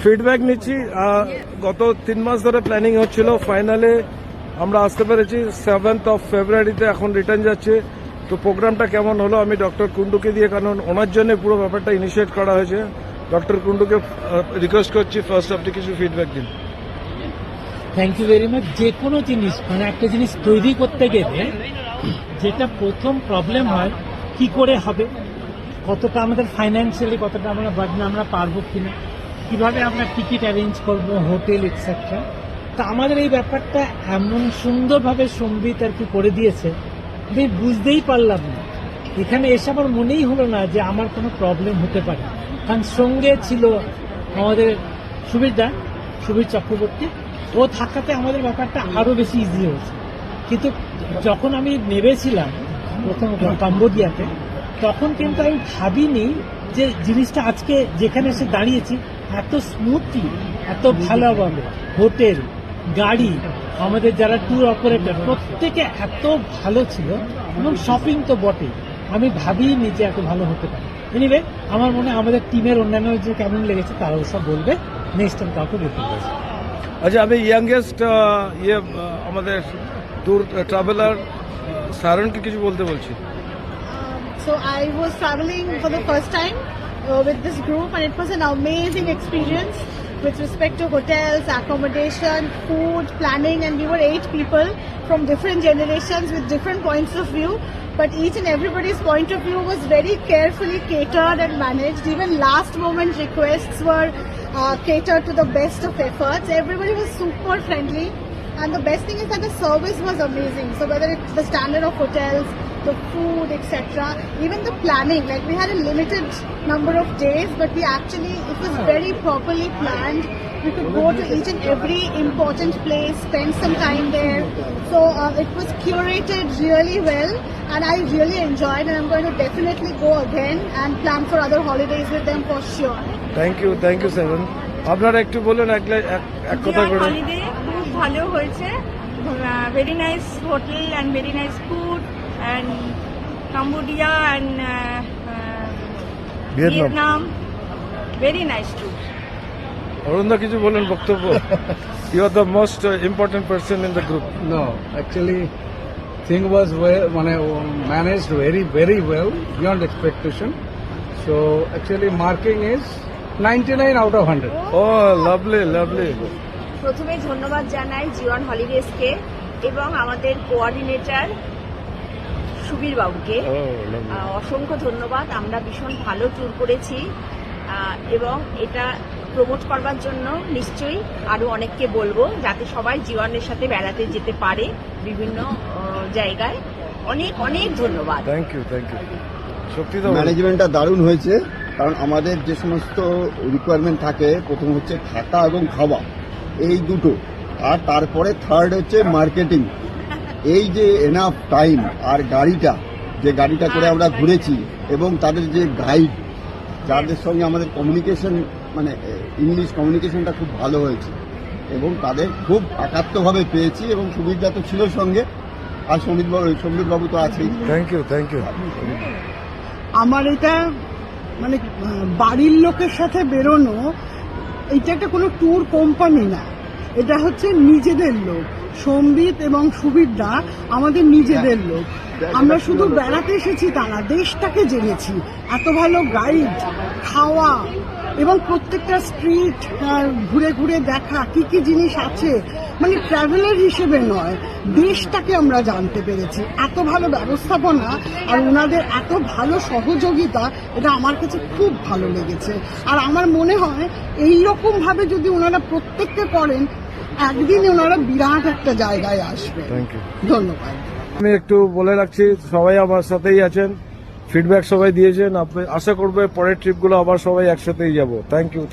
Feedback নিচ্ছি। গত 3 মাস ধরে প্ল্যানিং হচ্ছিল, ফাইনালে আমরা আসতে পেরেছি 7th of February-তে এখন রিটার্ন যাচ্ছে। তো প্রোগ্রামটা কেমন হলো আমি ডক্টর কুন্ডুকে দিয়ে, কারণ ওনার জন্য পুরো ব্যাপারটা ইনিশিয়েট করা হয়েছে। ডক্টর কুন্ডুকে রিকোয়েস্ট করছি ফার্স্ট আপনি কিছু ফিডব্যাক দিন। Thank you very much. যে কোনো জিনিস মানে একটা জিনিস তৈরি করতে গেলে যেটা প্রথম প্রবলেম হয় কি করে হবে, কতটা আমাদের ফাইন্যান্সিয়ালি কতটা আমরা পারবো কিনা, কিভাবে আমরা টিকিট অ্যারেঞ্জ করব, হোটেল এটসেট্রা। তা আমাদের এই ব্যাপারটা এমন সুন্দরভাবে সম্বিত আর কি করে দিয়েছে, আমি বুঝতেই পারলাম না। এখানে এসে আমার মনেই হলো না যে আমার কোনো প্রবলেম হতে পারে, কারণ সঙ্গে ছিল আমাদের সুবীর চক্রবর্তী। ও থাকাতে আমাদের ব্যাপারটা আরো বেশি ইজি হয়েছে। কিন্তু যখন আমি নেমেছিলাম প্রথম কম্বোডিয়াতে, তখন কিন্তু আমি ভাবিনি যে জিনিসটা আজকে যেখানে এসে দাঁড়িয়েছি এত স্মুথলি, এত ভালোভাবে হোটেল, গাড়ি, আমাদের যারা ট্যুর অপারেটর প্রত্যেকে এত ভালো ছিল, এবং শপিং তো বটে। আমি ভাবিনি যে এত ভালো হতে পারে। এনিওয়ে, আমার মনে হয় আমাদের টিমের অন্যান্য যে কেমন লেগেছে তারাও সব বলবে, নেক্সট টাইম কাউকে বলতে পারবে। আচ্ছা, আমি ইয়াংগেস্ট আমাদের ট্যুর ট্রাভেলার সারণকে কিছু বলতে বলছি। So I was traveling for the first time with this group, and it was an amazing experience with respect to hotels, accommodation, food, planning, and we were 8 people from different generations with different points of view, but each and everybody's point of view was very carefully catered and managed. Even last moment requests were catered to the best of efforts. Everybody was super friendly, and the best thing is that the service was amazing. So whether it's the standard of hotels, the food, etc., even the planning, like we had a limited number of days, but it was very properly planned. We could go to each and every important place, spend some time there. So it was curated really well, and I really enjoyed, and I'm going to definitely go again and plan for other holidays with them for sure. Thank you seven. আপনারা একটু বলুন এক কথা করে। Holiday খুব ভালো হয়েছে, very nice hotel and very nice food and Cambodia and Vietnam, very nice tour. অরুণদা কিছু বলুন বক্তব্য। You are the most important person in the group. No, actually, thing was managed very well, beyond expectation. So actually, marking is 99 out of 100. Oh, lovely. প্রথমে ধন্যবাদ জানাই জীবন হলিডেজকে এবং আমাদের coordinator Subir বাবুকে। অসংখ্য ধন্যবাদ। আমরা ভীষণ ভালো ট্যুর করেছি, এবং এটা প্রমোট করবার জন্য নিশ্চয়ই আরো অনেককে বলবো যাতে সবাই জীবনের সাথে বেড়াতে যেতে পারে বিভিন্ন জায়গায়। অনেক ধন্যবাদ। Thank you. সত্যি তো ম্যানেজমেন্টটা দারুণ হয়েছে, কারণ আমাদের যে সমস্ত রিকোয়ারমেন্ট থাকে, প্রথম হচ্ছে থাকা এবং খাওয়া, এই দুটো, আর তারপরে থার্ড হচ্ছে মার্কেটিং। এই যে এনাফ টাইম, আর গাড়িটা করে আমরা ঘুরেছি, এবং তাদের যে গাইড, যাদের সঙ্গে আমাদের কমিউনিকেশন, মানে ইংলিশ কমিউনিকেশনটা খুব ভালো হয়েছে, এবং তাদের খুব একাত্মভাবে পেয়েছি, এবং সুবিধা তো ছিল সঙ্গে, আর সম্বিত বাবু তো আছেই। Thank you. আমার এটা মানে বাড়ির লোকের সাথে বেরোনো, এটা একটা কোনো ট্যুর কোম্পানি না, এটা হচ্ছে নিজেদের লোক। সম্বিত এবং সুবীরদা আমাদের নিজেদের লোক। আমরা শুধু বেড়াতে এসেছি তা না, দেশটাকে জেনেছি। এত ভালো গাইড, খাওয়া, এবং প্রত্যেকটা স্ট্রিট ঘুরে ঘুরে দেখা কি জিনিস আছে, মানে ট্রাভেলার হিসেবে নয়, দেশটাকে আমরা জানতে পেরেছি। এত ভালো ব্যবস্থাপনা আর ওনাদের এত ভালো সহযোগিতা, এটা আমার কাছে খুব ভালো লেগেছে। আর আমার মনে হয় এইরকম ভাবে যদি ওনারা প্রত্যেককে করেন, একদিন ওনারা বিরাট একটা জায়গায় আসবে। ধন্যবাদ। আমি একটু বলে রাখছি, সবাই আমার সাথেই আছেন, ফিডব্যাক সবাই দিয়েছেন। আশা করবো পরের ট্রিপগুলো আবার সবাই একসাথেই যাবো। Thank you.